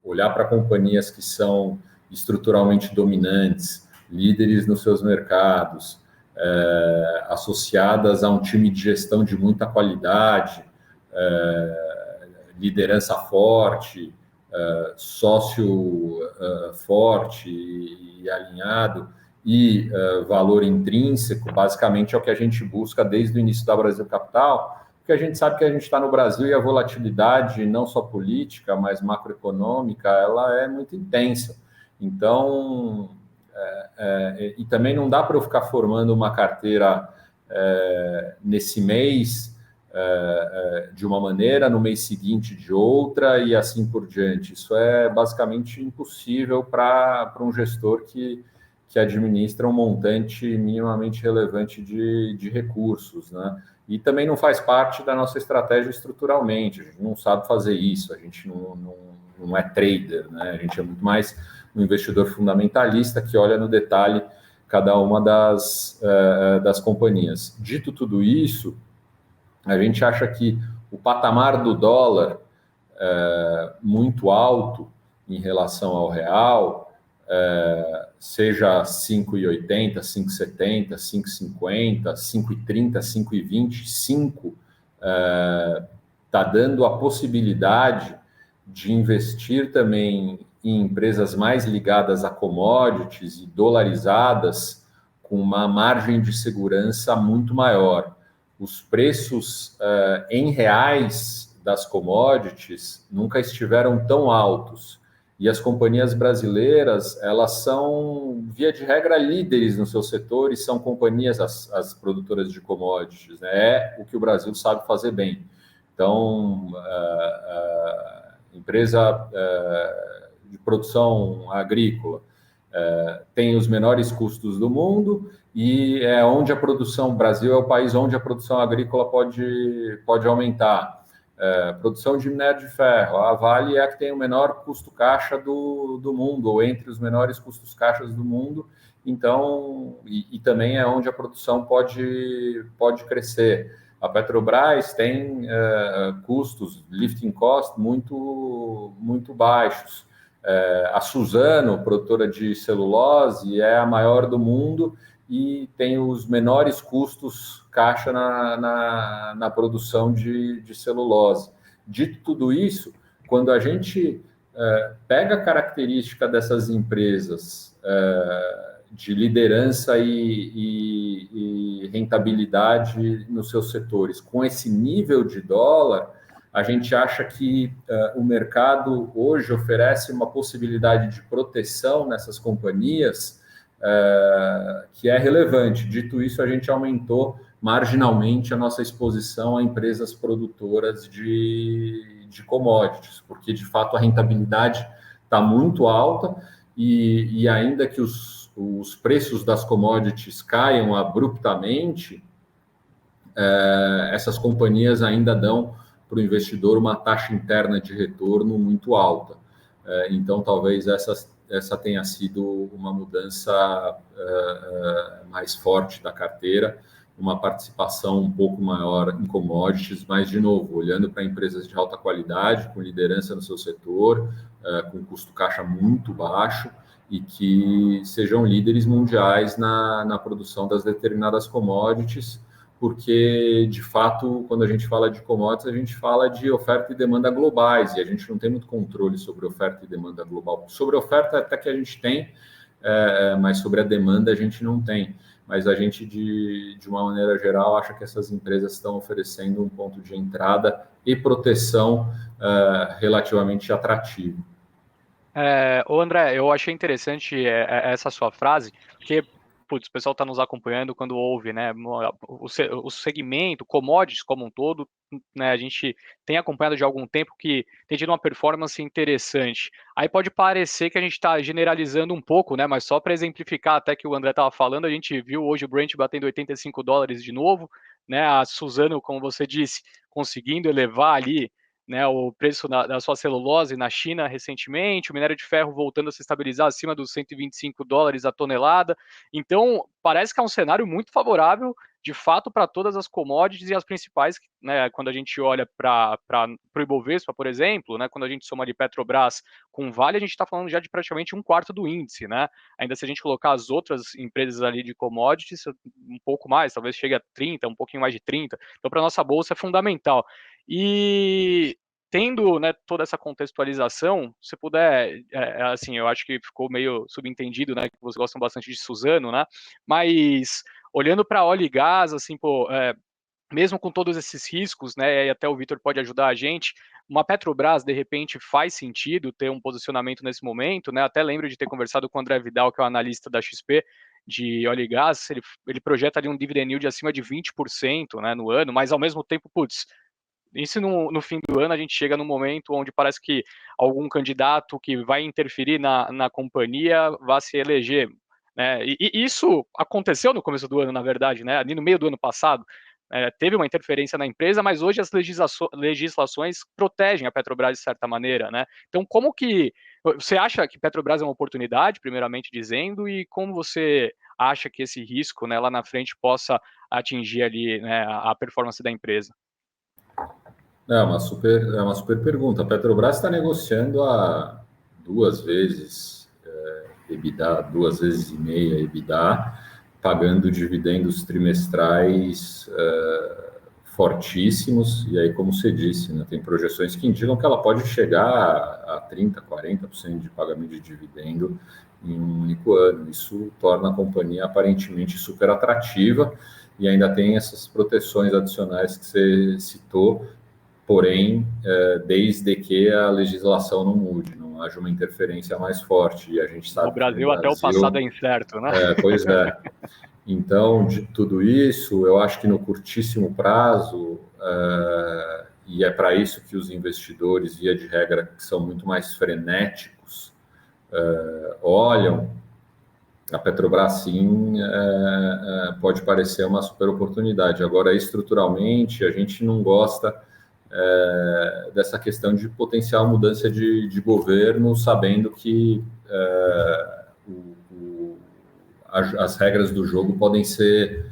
olhar para companhias que são estruturalmente dominantes, líderes nos seus mercados, associadas a um time de gestão de muita qualidade, liderança forte, sócio forte e alinhado, e valor intrínseco, basicamente é o que a gente busca desde o início da Brasil Capital, porque a gente sabe que a gente está no Brasil e a volatilidade, não só política, mas macroeconômica, ela é muito intensa. Então, e também não dá para eu ficar formando uma carteira nesse mês de uma maneira, no mês seguinte de outra e assim por diante. Isso é basicamente impossível para um gestor que administra um montante minimamente relevante de recursos, né? E também não faz parte da nossa estratégia estruturalmente, a gente não sabe fazer isso, a gente não é trader, né? A gente é muito mais um investidor fundamentalista que olha no detalhe cada uma das companhias. Dito tudo isso, a gente acha que o patamar do dólar muito alto em relação ao real, seja 5,80, 5,70, 5,50, 5,30, 5,20, 5, está dando a possibilidade de investir também em empresas mais ligadas a commodities e dolarizadas com uma margem de segurança muito maior. Os preços em reais das commodities nunca estiveram tão altos. E as companhias brasileiras, elas são, via de regra, líderes no seu setor e são companhias, as produtoras de commodities, né? É o que o Brasil sabe fazer bem. Então, empresa de produção agrícola tem os menores custos do mundo e é onde a produção, o Brasil é o país onde a produção agrícola pode aumentar. Produção de minério de ferro, a Vale é a que tem o menor custo caixa do mundo, ou entre os menores custos caixas do mundo, então, e também é onde a produção pode crescer. A Petrobras tem custos, lifting cost, muito baixos. A Suzano, produtora de celulose, é a maior do mundo e tem os menores custos caixa na produção de celulose. Dito tudo isso, quando a gente pega a característica dessas empresas de liderança e rentabilidade nos seus setores, com esse nível de dólar, a gente acha que o mercado hoje oferece uma possibilidade de proteção nessas companhias que é relevante. Dito isso, a gente aumentou marginalmente a nossa exposição a empresas produtoras de commodities, porque, de fato, a rentabilidade está muito alta e ainda que os preços das commodities caiam abruptamente, essas companhias ainda dão para o investidor uma taxa interna de retorno muito alta. Então, talvez essa tenha sido uma mudança mais forte da carteira, uma participação um pouco maior em commodities, mas, de novo, olhando para empresas de alta qualidade, com liderança no seu setor, com custo caixa muito baixo e que sejam líderes mundiais na produção das determinadas commodities, porque, de fato, quando a gente fala de commodities, a gente fala de oferta e demanda globais, e a gente não tem muito controle sobre oferta e demanda global. Sobre a oferta até que a gente tem, mas sobre a demanda a gente não tem. Mas a gente, de uma maneira geral, acha que essas empresas estão oferecendo um ponto de entrada e proteção relativamente atrativo. Ô André, eu achei interessante essa sua frase, porque putz, o pessoal está nos acompanhando quando ouve, né? O segmento, commodities como um todo, né? A gente tem acompanhado de algum tempo que tem tido uma performance interessante. Aí pode parecer que a gente está generalizando um pouco, né? Mas só para exemplificar até que o André estava falando, a gente viu hoje o Brent batendo $85 de novo, né? A Suzano, como você disse, conseguindo elevar ali né, o preço da sua celulose na China recentemente, o minério de ferro voltando a se estabilizar acima dos $125 a tonelada. Então, parece que é um cenário muito favorável, de fato, para todas as commodities e as principais, né, quando a gente olha para o Ibovespa, por exemplo, né, quando a gente soma ali Petrobras com Vale, a gente está falando já de praticamente um quarto do índice, né? Ainda se a gente colocar as outras empresas ali de commodities, um pouco mais, talvez chegue a 30, um pouquinho mais de 30. Então, para a nossa bolsa é fundamental. E tendo, né, toda essa contextualização, se puder, assim, eu acho que ficou meio subentendido, né, que vocês gostam bastante de Suzano, né, mas olhando para óleo e gás, assim, pô, mesmo com todos esses riscos, né, e até o Vitor pode ajudar a gente, uma Petrobras, de repente, faz sentido ter um posicionamento nesse momento, né, até lembro de ter conversado com o André Vidal, que é o analista da XP, de óleo e gás, ele projeta ali um dividend yield acima de 20%, né, no ano, mas ao mesmo tempo, putz, isso no fim do ano a gente chega num momento onde parece que algum candidato que vai interferir na companhia vai se eleger. Né? E isso aconteceu no começo do ano, na verdade, né? Ali no meio do ano passado. Teve uma interferência na empresa, mas hoje as legislações protegem a Petrobras de certa maneira. Né? Então, como que você acha que Petrobras é uma oportunidade, primeiramente dizendo, e como você acha que esse risco, né, lá na frente possa atingir ali, né, a performance da empresa? É uma super pergunta. A Petrobras está negociando a 2 vezes EBITDA, 2 vezes e meia EBITDA, pagando dividendos trimestrais fortíssimos. E aí, como você disse, né, tem projeções que indicam que ela pode chegar a 30%, 40% de pagamento de dividendo em um único ano. Isso torna a companhia aparentemente super atrativa e ainda tem essas proteções adicionais que você citou, porém, desde que a legislação não mude, não haja uma interferência mais forte. E a gente No sabe que no Brasil, até o passado Brasil, é incerto, né? pois é. Então, de tudo isso, eu acho que no curtíssimo prazo, e é para isso que os investidores, via de regra, que são muito mais frenéticos, olham, a Petrobras, sim, pode parecer uma super oportunidade. Agora, estruturalmente, a gente não gosta dessa questão de potencial mudança de governo, sabendo que as regras do jogo podem ser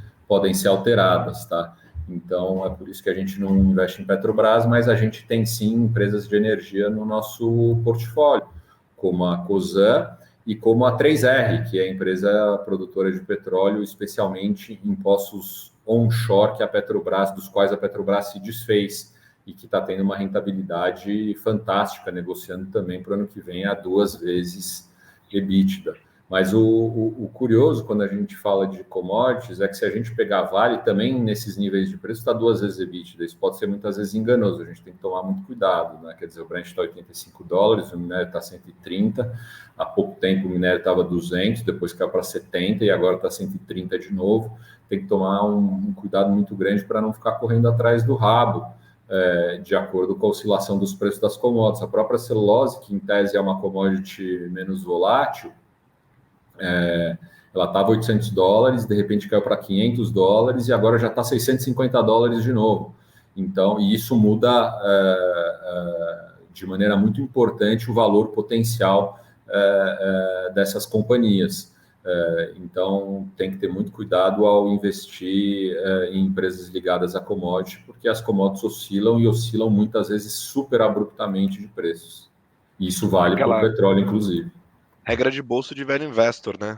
alteradas, tá? Então, é por isso que a gente não investe em Petrobras, mas a gente tem sim empresas de energia no nosso portfólio, como a Cosan e como a 3R, que é a empresa produtora de petróleo, especialmente em poços onshore que a Petrobras, dos quais a Petrobras se desfez e que está tendo uma rentabilidade fantástica, negociando também para o ano que vem a 2 vezes EBITDA. Mas o curioso, quando a gente fala de commodities, é que se a gente pegar Vale, também nesses níveis de preço está 2 vezes EBITDA. Isso pode ser muitas vezes enganoso, a gente tem que tomar muito cuidado, né? Quer dizer, o Brent está $85, o minério está 130, há pouco tempo o minério estava 200, depois caiu para 70 e agora está 130 de novo. Tem que tomar um cuidado muito grande para não ficar correndo atrás do rabo, de acordo com a oscilação dos preços das commodities. A própria celulose, que em tese é uma commodity menos volátil, ela estava $800, de repente caiu para $500 e agora já está $650 de novo. Então, e isso muda de maneira muito importante o valor potencial dessas companhias. Então, tem que ter muito cuidado ao investir em empresas ligadas a commodities, porque as commodities oscilam e oscilam muitas vezes super abruptamente de preços. E isso vale para o Aquela petróleo, inclusive. regra de bolsa de velho investor, né?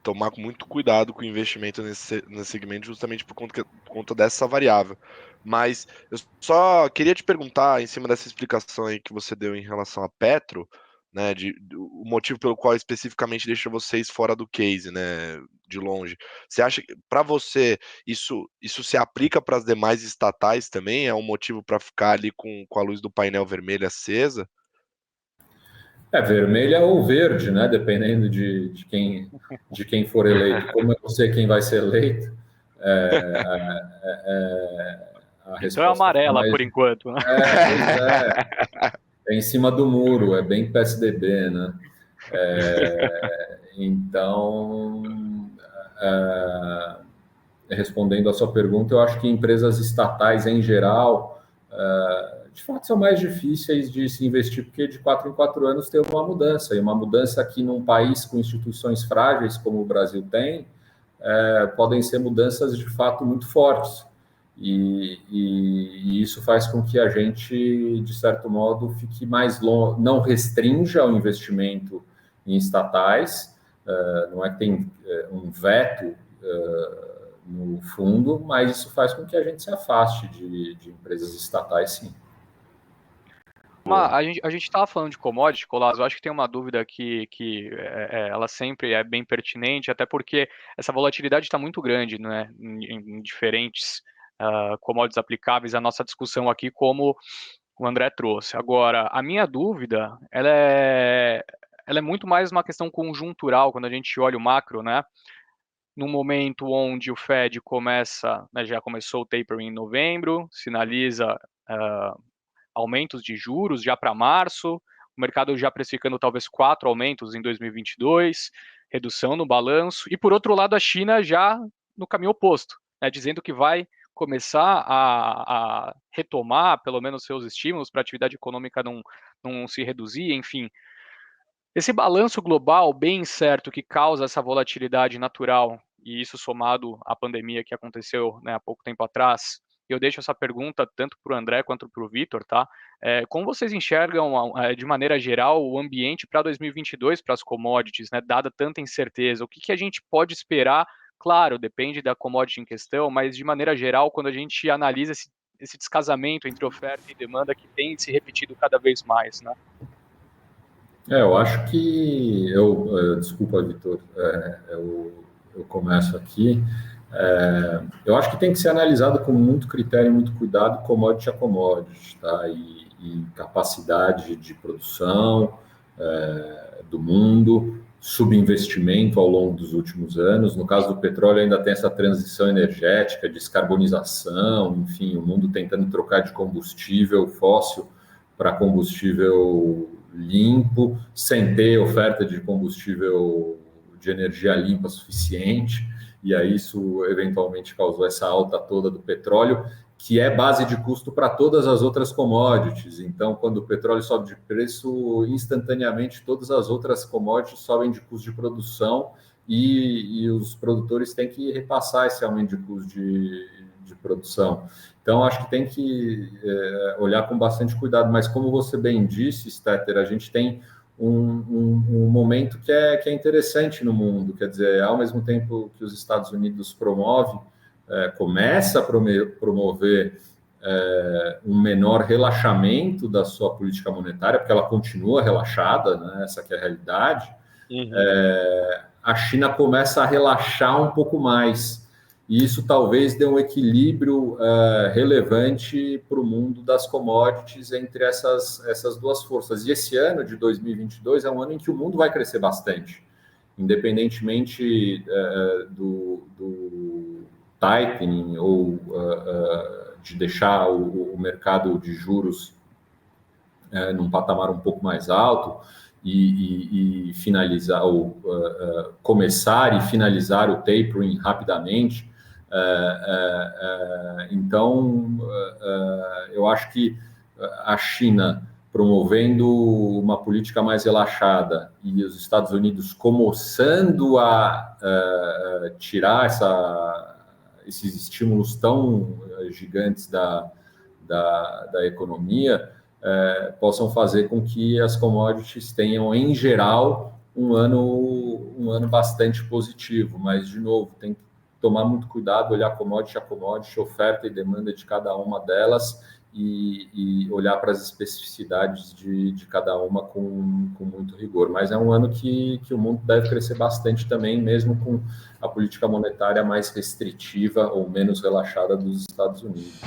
Tomar muito cuidado com o investimento nesse segmento justamente por conta dessa variável. Mas eu só queria te perguntar, em cima dessa explicação aí que você deu em relação a Petro, né, o motivo pelo qual especificamente deixa vocês fora do case, né, de longe. Você acha que, para você, isso se aplica para as demais estatais também? É um motivo para ficar ali com a luz do painel vermelho acesa? Vermelha ou verde, né? Dependendo de quem for eleito. Como eu não sei quem vai ser eleito, é, a Então é resposta fica amarela mais. por enquanto, né? Pois é em cima do muro, é bem PSDB, né? Então, respondendo à sua pergunta, eu acho que empresas estatais em geral, de fato são mais difíceis de se investir, porque de 4 em 4 anos tem uma mudança, e uma mudança aqui num país com instituições frágeis, como o Brasil tem, podem ser mudanças de fato muito fortes. E isso faz com que a gente, de certo modo, fique mais longe, não restrinja o investimento em estatais, não é que tem um veto no fundo, mas isso faz com que a gente se afaste de empresas estatais, sim. A gente estava falando de commodity, Colasso, eu acho que tem uma dúvida que ela sempre é bem pertinente, até porque essa volatilidade está muito grande, né, em diferentes commodities aplicáveis à nossa discussão aqui, como o André trouxe. Agora, a minha dúvida, ela é muito mais uma questão conjuntural, quando a gente olha o macro, né, num momento onde o Fed começa, né, já começou o tapering em novembro, sinaliza aumentos de juros já para março, o mercado já precificando talvez 4 aumentos em 2022, redução no balanço, e por outro lado a China já no caminho oposto, né, dizendo que vai começar a retomar pelo menos seus estímulos para a atividade econômica não se reduzir, enfim. Esse balanço global bem incerto que causa essa volatilidade natural, e isso somado à pandemia que aconteceu, né, há pouco tempo atrás, eu deixo essa pergunta tanto para o André quanto para o Vitor, tá? Como vocês enxergam, de maneira geral, o ambiente para 2022 para as commodities, né, dada tanta incerteza? O que a gente pode esperar? Claro, depende da commodity em questão, mas de maneira geral, quando a gente analisa esse descasamento entre oferta e demanda que tem se repetido cada vez mais, né? Eu acho que desculpa, Vitor, eu começo aqui. Eu acho que tem que ser analisado com muito critério e muito cuidado, commodity a commodity, tá? E capacidade de produção do mundo, subinvestimento ao longo dos últimos anos. No caso do petróleo, ainda tem essa transição energética, descarbonização, enfim, o mundo tentando trocar de combustível fóssil para combustível limpo, sem ter oferta de combustível de energia limpa suficiente, e aí isso eventualmente causou essa alta toda do petróleo, que é base de custo para todas as outras commodities. Então, quando o petróleo sobe de preço, instantaneamente todas as outras commodities sobem de custo de produção e os produtores têm que repassar esse aumento de custo de produção. Então, acho que tem que olhar com bastante cuidado, mas como você bem disse, Stetter, a gente tem um momento que é interessante no mundo, quer dizer, ao mesmo tempo que os Estados Unidos começa a promover um menor relaxamento da sua política monetária, porque ela continua relaxada, né? Essa que é a realidade, a China começa a relaxar um pouco mais, e isso talvez dê um equilíbrio relevante para o mundo das commodities entre essas duas forças. E esse ano de 2022 é um ano em que o mundo vai crescer bastante, independentemente do tightening ou de deixar o mercado de juros num patamar um pouco mais alto e finalizar ou começar e finalizar o tapering rapidamente. Então, eu acho que a China promovendo uma política mais relaxada e os Estados Unidos começando a tirar esses estímulos tão gigantes da economia, possam fazer com que as commodities tenham, em geral, um ano bastante positivo. Mas, de novo, tem que tomar muito cuidado, olhar commodity a commodity, oferta e demanda de cada uma delas e olhar para as especificidades de cada uma com muito rigor. Mas é um ano que o mundo deve crescer bastante também, mesmo com a política monetária mais restritiva ou menos relaxada dos Estados Unidos.